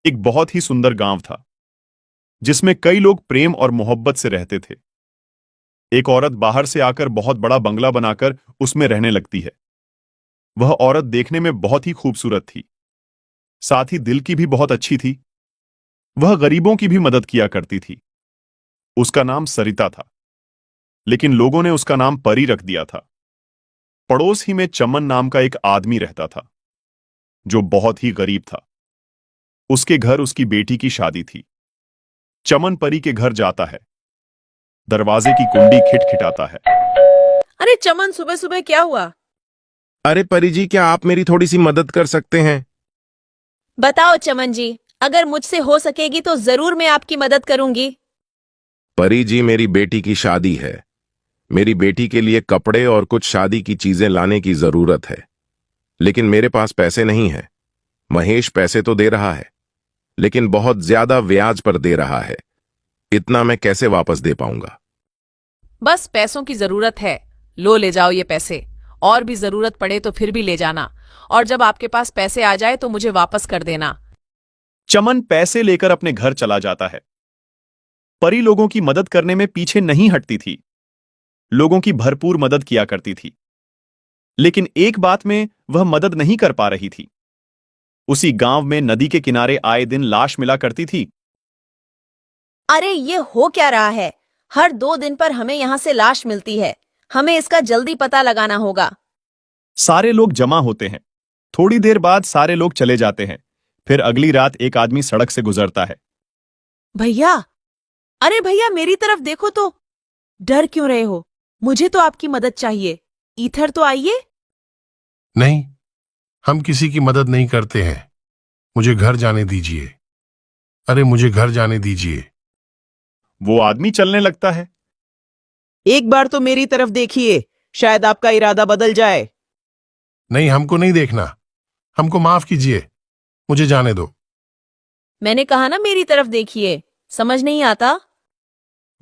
एक बहुत ही सुंदर गांव था जिसमें कई लोग प्रेम और मोहब्बत से रहते थे। एक औरत बाहर से आकर बहुत बड़ा बंगला बनाकर उसमें रहने लगती है। वह औरत देखने में बहुत ही खूबसूरत थी, साथ ही दिल की भी बहुत अच्छी थी। वह गरीबों की भी मदद किया करती थी। उसका नाम सरिता था, लेकिन लोगों ने उसका नाम परी रख दिया था। पड़ोस ही में चमन नाम का एक आदमी रहता था जो बहुत ही गरीब था। उसके घर उसकी बेटी की शादी थी। चमन परी के घर जाता है। दरवाजे की कुंडी खिटखिटाता है। अरे चमन, सुबह सुबह क्या हुआ? अरे परी जी, क्या आप मेरी थोड़ी सी मदद कर सकते हैं? बताओ चमन जी, अगर मुझसे हो सकेगी तो जरूर मैं आपकी मदद करूंगी। परी जी, मेरी बेटी की शादी है। मेरी बेटी के लिए कपड़े और कुछ शादी की चीजें लाने की जरूरत है, लेकिन मेरे पास पैसे नहीं है। महेश पैसे तो दे रहा है, लेकिन बहुत ज्यादा ब्याज पर दे रहा है। इतना मैं कैसे वापस दे पाऊंगा? बस पैसों की जरूरत है, लो ले जाओ ये पैसे। और भी जरूरत पड़े तो फिर भी ले जाना, और जब आपके पास पैसे आ जाए तो मुझे वापस कर देना। चमन पैसे लेकर अपने घर चला जाता है। परी लोगों की मदद करने में पीछे नहीं हटती थी। लोगों की भरपूर मदद किया करती थी, लेकिन एक बात में वह मदद नहीं कर पा रही थी। उसी गांव में नदी के किनारे आए दिन लाश मिला करती थी। अरे ये हो क्या रहा है? हर 2 दिन पर हमें यहाँ से लाश मिलती है। हमें इसका जल्दी पता लगाना होगा। सारे लोग जमा होते हैं। थोड़ी देर बाद सारे लोग चले जाते हैं। फिर अगली रात एक आदमी सड़क से गुजरता है। भैया, अरे भैया मेरी तरफ देखो तो। डर क्यों रहे हो? मुझे तो आपकी मदद चाहिए। इधर तो आइए। नहीं, हम किसी की मदद नहीं करते हैं। मुझे घर जाने दीजिए। अरे मुझे घर जाने दीजिए। वो आदमी चलने लगता है। एक बार तो मेरी तरफ देखिए, शायद आपका इरादा बदल जाए। नहीं, हमको नहीं देखना। हमको माफ कीजिए, मुझे जाने दो। मैंने कहा ना मेरी तरफ देखिए, समझ नहीं आता?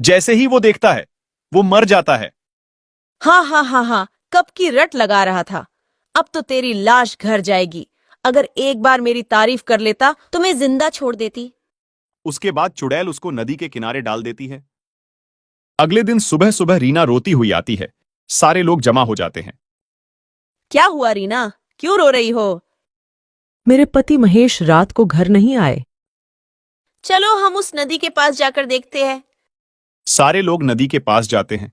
जैसे ही वो देखता है, वो मर जाता है। हाँ हाँ हाँ हाँ, कब की रट लगा रहा था। अब तो तेरी लाश घर जाएगी। अगर एक बार मेरी तारीफ कर लेता तो मैं जिंदा छोड़ देती। उसके बाद चुड़ैल उसको नदी के किनारे डाल देती है। अगले दिन सुबह सुबह रीना रोती हुई आती है। सारे लोग जमा हो जाते हैं। क्या हुआ रीना, क्यों रो रही हो? मेरे पति महेश रात को घर नहीं आए। चलो हम उस नदी के पास जाकर देखते हैं। सारे लोग नदी के पास जाते हैं।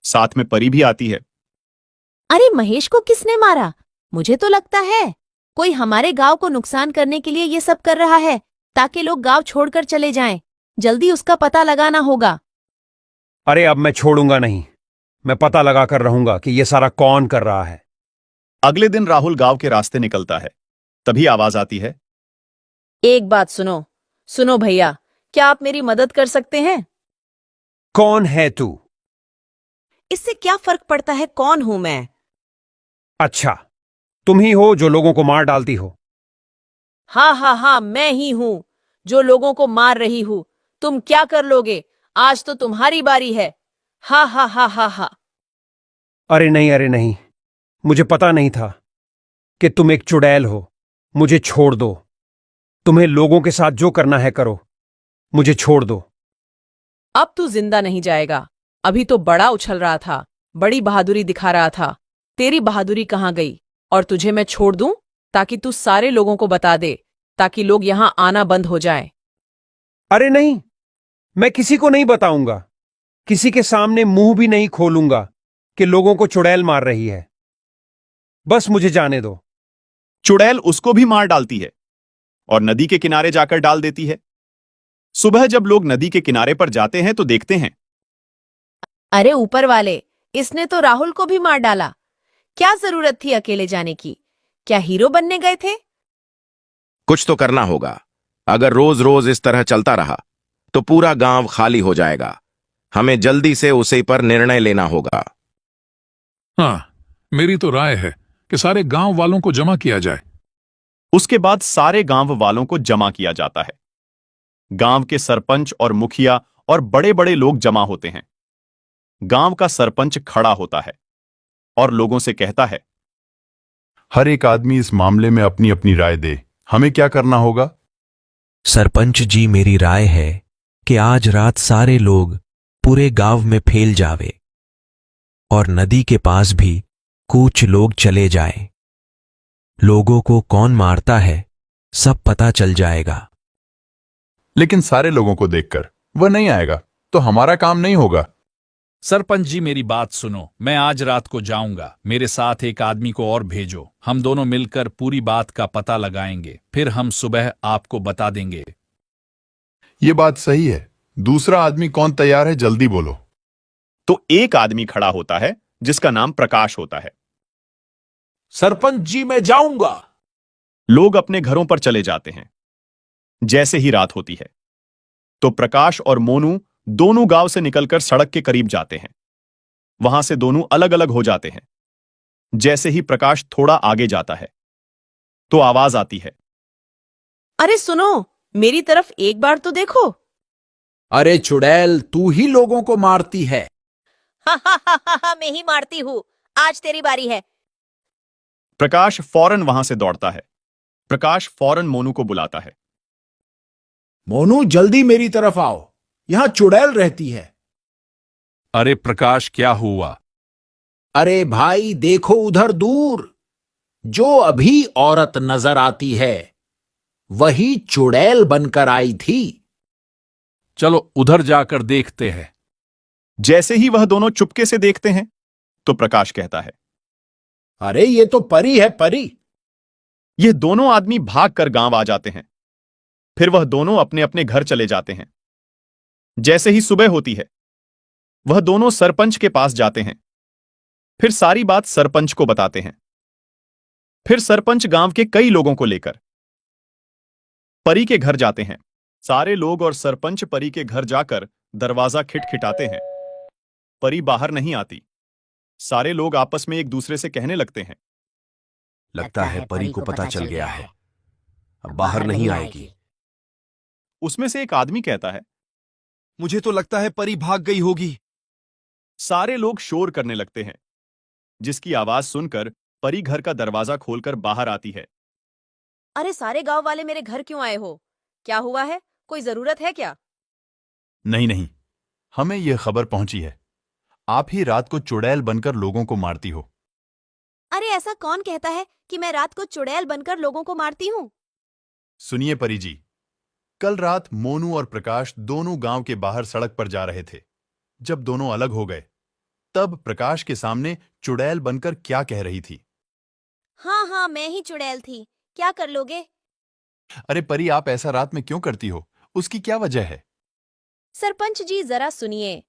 साथ में परी भी आती है। अरे महेश को किसने मारा? मुझे तो लगता है कोई हमारे गांव को नुकसान करने के लिए ये सब कर रहा है, ताकि लोग गांव छोड़कर चले जाएं। जल्दी उसका पता लगाना होगा। अरे अब मैं छोड़ूंगा नहीं। मैं पता लगा कर रहूंगा कि ये सारा कौन कर रहा है। अगले दिन राहुल गांव के रास्ते निकलता है। तभी आवाज आती है। एक बात सुनो। सुनो भैया, क्या आप मेरी मदद कर सकते हैं? कौन है तू? इससे क्या फर्क पड़ता है कौन हूं मैं? अच्छा, तुम ही हो जो लोगों को मार डालती हो। हाँ हाँ हाँ, मैं ही हूं जो लोगों को मार रही हूं। तुम क्या कर लोगे? आज तो तुम्हारी बारी है। हा हा हा हा हा। अरे नहीं, मुझे पता नहीं था कि तुम एक चुड़ैल हो। मुझे छोड़ दो। तुम्हें लोगों के साथ जो करना है करो। मुझे छोड़ दो। अब तू जिंदा नहीं जाएगा। अभी तो बड़ा उछल रहा था, बड़ी बहादुरी दिखा रहा था। तेरी बहादुरी कहाँ गई? और तुझे मैं छोड़ दूं ताकि तू सारे लोगों को बता दे, ताकि लोग यहां आना बंद हो जाएं। अरे नहीं, मैं किसी को नहीं बताऊंगा। किसी के सामने मुंह भी नहीं खोलूंगा कि लोगों को चुड़ैल मार रही है। बस मुझे जाने दो। चुड़ैल उसको भी मार डालती है और नदी के किनारे जाकर डाल देती है। सुबह जब लोग नदी के किनारे पर जाते हैं तो देखते हैं। अरे ऊपर वाले, इसने तो राहुल को भी मार डाला। क्या जरूरत थी अकेले जाने की? क्या हीरो बनने गए थे? कुछ तो करना होगा। अगर रोज रोज इस तरह चलता रहा तो पूरा गांव खाली हो जाएगा। हमें जल्दी से उसी पर निर्णय लेना होगा। हाँ, मेरी तो राय है कि सारे गांव वालों को जमा किया जाए। उसके बाद सारे गांव वालों को जमा किया जाता है। गांव के सरपंच और मुखिया और बड़े बड़े लोग जमा होते हैं। गांव का सरपंच खड़ा होता है और लोगों से कहता है, हर एक आदमी इस मामले में अपनी अपनी राय दे। हमें क्या करना होगा? सरपंच जी, मेरी राय है कि आज रात सारे लोग पूरे गांव में फैल जावे और नदी के पास भी कुछ लोग चले जाएं। लोगों को कौन मारता है सब पता चल जाएगा। लेकिन सारे लोगों को देखकर वह नहीं आएगा तो हमारा काम नहीं होगा। सरपंच जी, मेरी बात सुनो। मैं आज रात को जाऊंगा, मेरे साथ एक आदमी को और भेजो। हम दोनों मिलकर पूरी बात का पता लगाएंगे, फिर हम सुबह आपको बता देंगे। ये बात सही है। दूसरा आदमी कौन तैयार है, जल्दी बोलो। तो एक आदमी खड़ा होता है जिसका नाम प्रकाश होता है। सरपंच जी, मैं जाऊंगा। लोग अपने घरों पर चले जाते हैं। जैसे ही रात होती है तो प्रकाश और मोनू दोनों गांव से निकलकर सड़क के करीब जाते हैं। वहां से दोनों अलग अलग हो जाते हैं। जैसे ही प्रकाश थोड़ा आगे जाता है तो आवाज आती है, अरे सुनो, मेरी तरफ एक बार तो देखो। अरे चुड़ैल, तू ही लोगों को मारती है। मैं ही मारती हूँ। आज तेरी बारी है। प्रकाश फौरन वहां से दौड़ता है। प्रकाश फौरन मोनू को बुलाता है। मोनू, जल्दी मेरी तरफ आओ, यहां चुड़ैल रहती है। अरे प्रकाश, क्या हुआ? अरे भाई, देखो उधर दूर, जो अभी औरत नजर आती है वही चुड़ैल बनकर आई थी। चलो उधर जाकर देखते हैं। जैसे ही वह दोनों चुपके से देखते हैं तो प्रकाश कहता है, अरे ये तो परी है, परी। ये दोनों आदमी भागकर गांव आ जाते हैं। फिर वह दोनों अपने अपने घर चले जाते हैं। जैसे ही सुबह होती है वह दोनों सरपंच के पास जाते हैं। फिर सारी बात सरपंच को बताते हैं। फिर सरपंच गांव के कई लोगों को लेकर परी के घर जाते हैं। सारे लोग और सरपंच परी के घर जाकर दरवाजा खिटखिटाते हैं। परी बाहर नहीं आती। सारे लोग आपस में एक दूसरे से कहने लगते हैं, लगता है परी को पता चल गया है, अब बाहर नहीं आएगी। उसमें से एक आदमी कहता है, मुझे तो लगता है परी भाग गई होगी। सारे लोग शोर करने लगते हैं, जिसकी आवाज सुनकर परी घर का दरवाजा खोलकर बाहर आती है। अरे सारे गांव वाले मेरे घर क्यों आए हो? क्या हुआ है? कोई जरूरत है क्या? नहीं नहीं, हमें यह खबर पहुंची है, आप ही रात को चुड़ैल बनकर लोगों को मारती हो। अरे ऐसा कौन कहता है कि मैं रात को चुड़ैल बनकर लोगों को मारती हूँ? सुनिए परी जी, कल रात मोनू और प्रकाश दोनों गांव के बाहर सड़क पर जा रहे थे। जब दोनों अलग हो गए तब प्रकाश के सामने चुड़ैल बनकर क्या कह रही थी। हाँ हाँ, मैं ही चुड़ैल थी। क्या कर लोगे? अरे परी, आप ऐसा रात में क्यों करती हो? उसकी क्या वजह है? सरपंच जी, जरा सुनिए।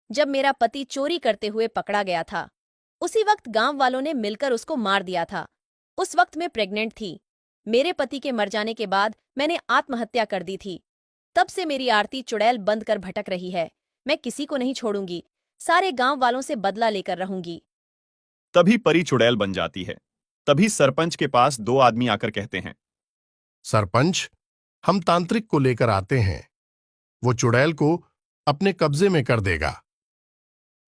जब मेरा पति चोरी करते हुए पकड़ा गया था, उसी वक्त गांव वालों ने मिलकर उसको मार दिया था। उस वक्त मैं प्रेग्नेंट थी। मेरे पति के मर जाने के बाद मैंने आत्महत्या कर दी थी। तब से मेरी आरती चुड़ैल बंद कर भटक रही है। मैं किसी को नहीं छोड़ूंगी। सारे गांव वालों से बदला लेकर रहूंगी। तभी परी चुड़ैल बन जाती है। तभी सरपंच के पास दो आदमी आकर कहते हैं, सरपंच, हम तांत्रिक को लेकर आते हैं, वो चुड़ैल को अपने कब्जे में कर देगा।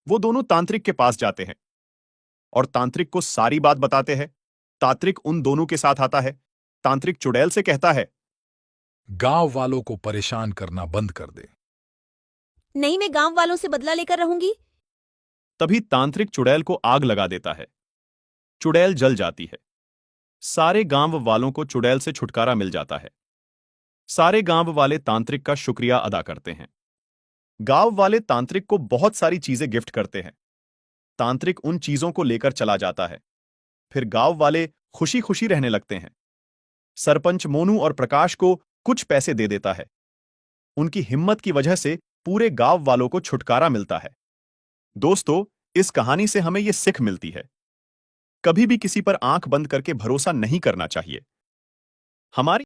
वो दोनों तांत्रिक के पास जाते हैं और तांत्रिक को सारी बात बताते हैं। तांत्रिक उन दोनों के साथ आता है। तांत्रिक चुड़ैल से कहता है, गांव वालों को परेशान करना बंद कर दे। नहीं, मैं गांव वालों से बदला लेकर रहूंगी। तभी तांत्रिक चुड़ैल को आग लगा देता है। चुड़ैल जल जाती है। सारे गांव वालों को चुड़ैल से छुटकारा मिल जाता है। सारे गांव वाले तांत्रिक का शुक्रिया अदा करते हैं। गांव वाले तांत्रिक को बहुत सारी चीजें गिफ्ट करते हैं। तांत्रिक उन चीजों को लेकर चला जाता है। फिर गांव वाले खुशी खुशी रहने लगते हैं। सरपंच मोनू और प्रकाश को कुछ पैसे दे देता है। उनकी हिम्मत की वजह से पूरे गांव वालों को छुटकारा मिलता है। दोस्तों, इस कहानी से हमें यह सीख मिलती है, कभी भी किसी पर आंख बंद करके भरोसा नहीं करना चाहिए। हमारी